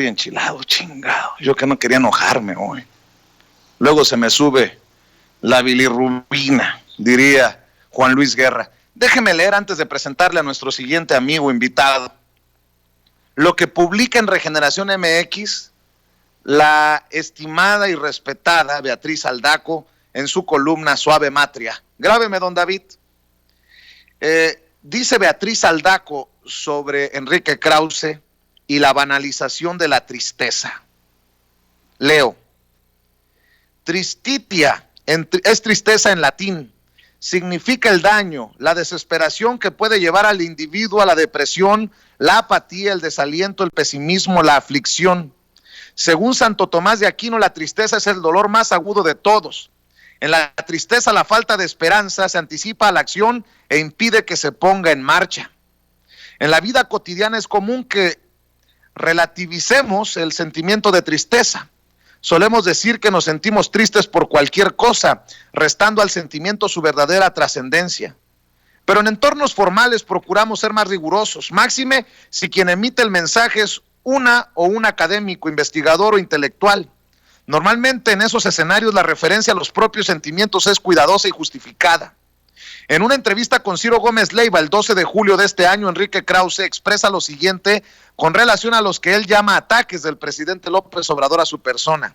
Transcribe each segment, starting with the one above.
enchilado, chingado. Yo que no quería enojarme hoy. Luego se me sube la bilirrubina, diría Juan Luis Guerra. Déjeme leer antes de presentarle a nuestro siguiente amigo invitado lo que publica en Regeneración MX la estimada y respetada Beatriz Aldaco en su columna Suave Matria. Grábeme, don David. Dice Beatriz Aldaco sobre Enrique Krause y la banalización de la tristeza. Leo. Tristitia es tristeza en latín. Significa el daño, la desesperación que puede llevar al individuo a la depresión, la apatía, el desaliento, el pesimismo, la aflicción. Según Santo Tomás de Aquino, la tristeza es el dolor más agudo de todos. En la tristeza, la falta de esperanza se anticipa a la acción e impide que se ponga en marcha. En la vida cotidiana es común que relativicemos el sentimiento de tristeza. Solemos decir que nos sentimos tristes por cualquier cosa, restando al sentimiento su verdadera trascendencia. Pero en entornos formales procuramos ser más rigurosos, máxime si quien emite el mensaje es un académico, investigador o intelectual. Normalmente en esos escenarios la referencia a los propios sentimientos es cuidadosa y justificada. En una entrevista con Ciro Gómez Leiva el 12 de julio de este año, Enrique Krause expresa lo siguiente con relación a los que él llama ataques del presidente López Obrador a su persona.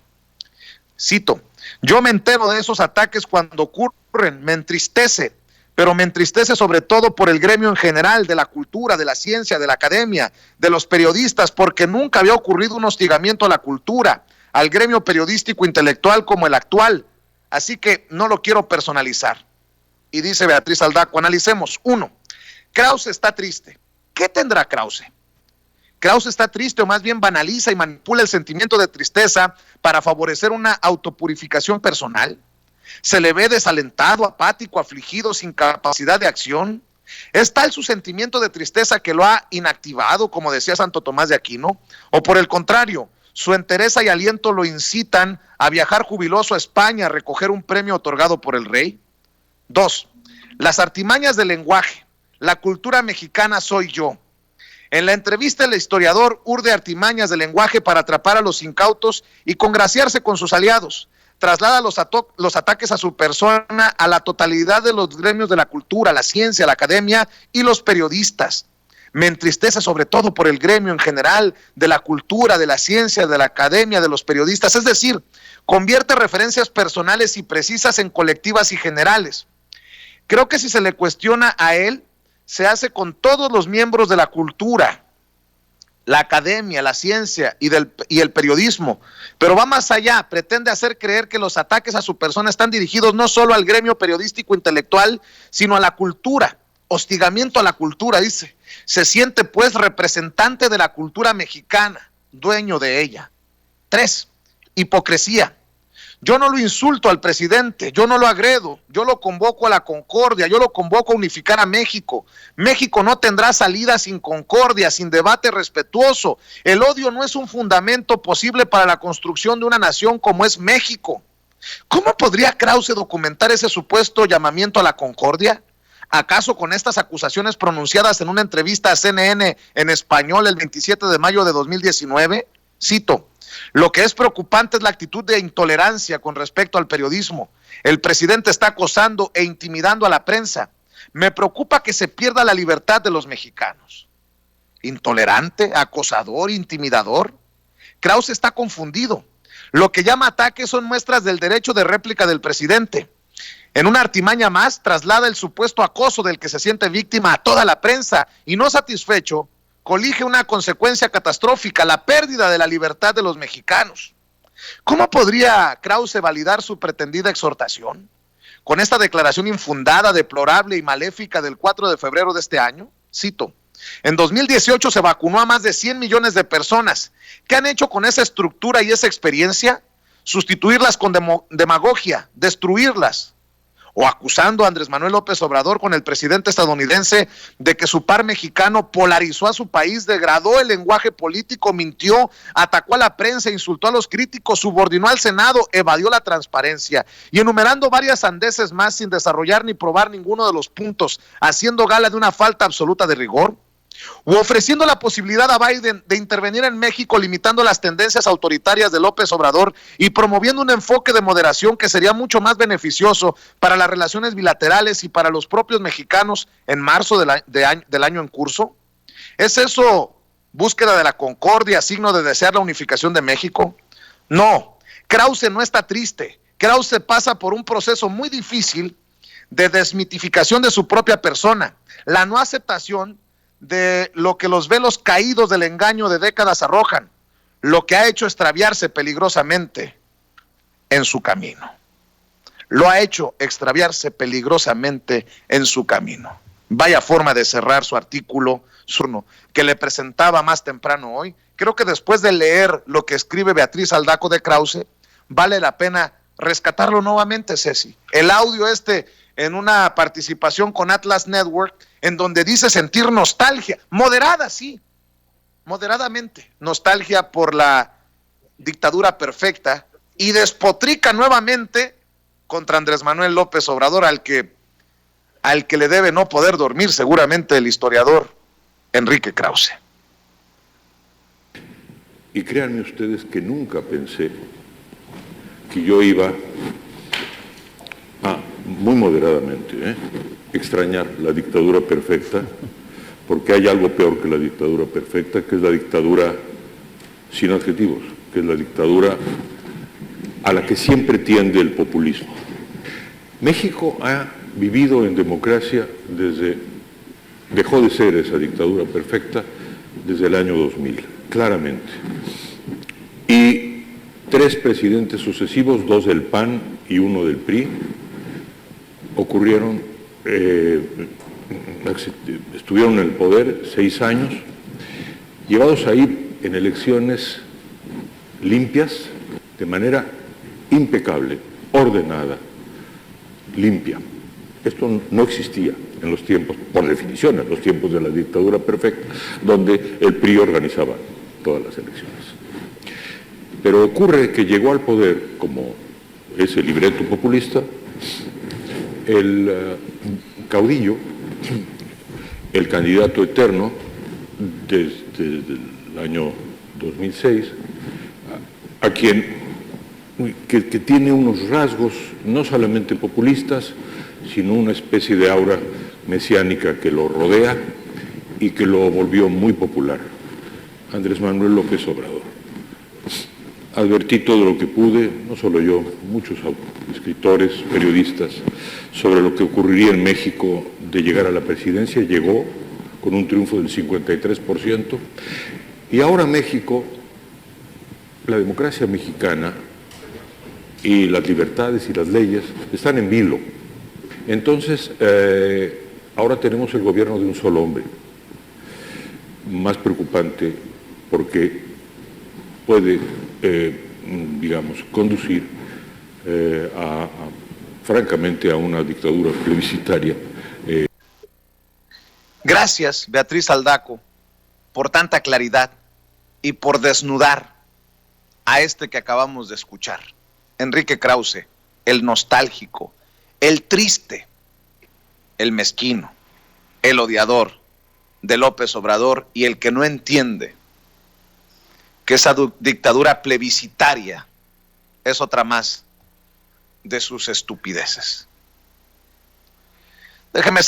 Cito: yo me entero de esos ataques cuando ocurren, me entristece, pero me entristece sobre todo por el gremio en general, de la cultura, de la ciencia, de la academia, de los periodistas, porque nunca había ocurrido un hostigamiento a la cultura, al gremio periodístico intelectual como el actual, así que no lo quiero personalizar. Y dice Beatriz Aldaco, analicemos. 1. Krause está triste. ¿Qué tendrá Krause? Krause está triste, o más bien banaliza y manipula el sentimiento de tristeza para favorecer una autopurificación personal. Se le ve desalentado, apático, afligido, sin capacidad de acción. ¿Es tal su sentimiento de tristeza que lo ha inactivado, como decía Santo Tomás de Aquino? ¿O por el contrario, su entereza y aliento lo incitan a viajar jubiloso a España a recoger un premio otorgado por el rey? 2. Las artimañas del lenguaje. La cultura mexicana soy yo. En la entrevista, el historiador urde artimañas del lenguaje para atrapar a los incautos y congraciarse con sus aliados. Traslada los ataques a su persona a la totalidad de los gremios de la cultura, la ciencia, la academia y los periodistas. Me entristece sobre todo por el gremio en general, de la cultura, de la ciencia, de la academia, de los periodistas. Es decir, convierte referencias personales y precisas en colectivas y generales. Creo que si se le cuestiona a él, se hace con todos los miembros de la cultura, la academia, la ciencia y el periodismo, pero va más allá, pretende hacer creer que los ataques a su persona están dirigidos no solo al gremio periodístico intelectual, sino a la cultura, hostigamiento a la cultura, dice. Se siente pues representante de la cultura mexicana, dueño de ella. 3. Hipocresía. Yo no lo insulto al presidente, yo no lo agredo, yo lo convoco a la concordia, yo lo convoco a unificar a México. México no tendrá salida sin concordia, sin debate respetuoso. El odio no es un fundamento posible para la construcción de una nación como es México. ¿Cómo podría Krause documentar ese supuesto llamamiento a la concordia? ¿Acaso con estas acusaciones pronunciadas en una entrevista a CNN en español el 27 de mayo de 2019? Cito: lo que es preocupante es la actitud de intolerancia con respecto al periodismo. El presidente está acosando e intimidando a la prensa. Me preocupa que se pierda la libertad de los mexicanos. ¿Intolerante, acosador, intimidador? Krause está confundido. Lo que llama ataques son muestras del derecho de réplica del presidente. En una artimaña más, traslada el supuesto acoso del que se siente víctima a toda la prensa y, no satisfecho, colige una consecuencia catastrófica, la pérdida de la libertad de los mexicanos. ¿Cómo podría Krause validar su pretendida exhortación? Con esta declaración infundada, deplorable y maléfica del 4 de febrero de este año, cito: en 2018 se vacunó a más de 100 millones de personas. ¿Qué han hecho con esa estructura y esa experiencia? Sustituirlas con demagogia, destruirlas. O acusando a Andrés Manuel López Obrador con el presidente estadounidense de que su par mexicano polarizó a su país, degradó el lenguaje político, mintió, atacó a la prensa, insultó a los críticos, subordinó al Senado, evadió la transparencia, y enumerando varias sandeces más sin desarrollar ni probar ninguno de los puntos, haciendo gala de una falta absoluta de rigor. u ofreciendo la posibilidad a Biden de intervenir en México limitando las tendencias autoritarias de López Obrador y promoviendo un enfoque de moderación que sería mucho más beneficioso para las relaciones bilaterales y para los propios mexicanos en marzo del año en curso? ¿Es eso búsqueda de la concordia, signo de desear la unificación de México? No, Krause no está triste. Krause pasa por un proceso muy difícil de desmitificación de su propia persona, la no aceptación de lo que los velos caídos del engaño de décadas arrojan, lo que ha hecho extraviarse peligrosamente en su camino. Lo ha hecho extraviarse peligrosamente en su camino. Vaya forma de cerrar su artículo que le presentaba más temprano hoy. Creo que después de leer lo que escribe Beatriz Aldaco de Krause, vale la pena rescatarlo nuevamente, Ceci. El audio en una participación con Atlas Network, en donde dice sentir nostalgia, moderada, sí, moderadamente, nostalgia por la dictadura perfecta, y despotrica nuevamente contra Andrés Manuel López Obrador, al que le debe no poder dormir seguramente el historiador Enrique Krause. Y créanme ustedes que nunca pensé que yo iba a, muy moderadamente, extrañar la dictadura perfecta, porque hay algo peor que la dictadura perfecta, que es la dictadura sin adjetivos, que es la dictadura a la que siempre tiende el populismo. México ha vivido en democracia dejó de ser esa dictadura perfecta desde el año 2000, claramente. Y 3 presidentes sucesivos, 2 del PAN y 1 del PRI, estuvieron en el poder 6 años, llevados ahí en elecciones limpias, de manera impecable, ordenada, limpia. Esto no existía en los tiempos, por definición, en los tiempos de la dictadura perfecta, donde el PRI organizaba todas las elecciones. Pero ocurre que llegó al poder, como ese libreto populista, el caudillo, el candidato eterno, desde el año 2006, a quien que tiene unos rasgos no solamente populistas, sino una especie de aura mesiánica que lo rodea y que lo volvió muy popular, Andrés Manuel López Obrador. Advertí todo lo que pude, no solo yo, muchos escritores, periodistas, sobre lo que ocurriría en México de llegar a la presidencia. Llegó con un triunfo del 53%, y ahora México, la democracia mexicana y las libertades y las leyes están en vilo. Entonces, ahora tenemos el gobierno de un solo hombre, más preocupante porque puede, conducir francamente a una dictadura plebiscitaria. Gracias, Beatriz Aldaco, por tanta claridad y por desnudar a que acabamos de escuchar. Enrique Krause, el nostálgico, el triste, el mezquino, el odiador de López Obrador, y el que no entiende que esa dictadura plebiscitaria es otra más de sus estupideces. Déjeme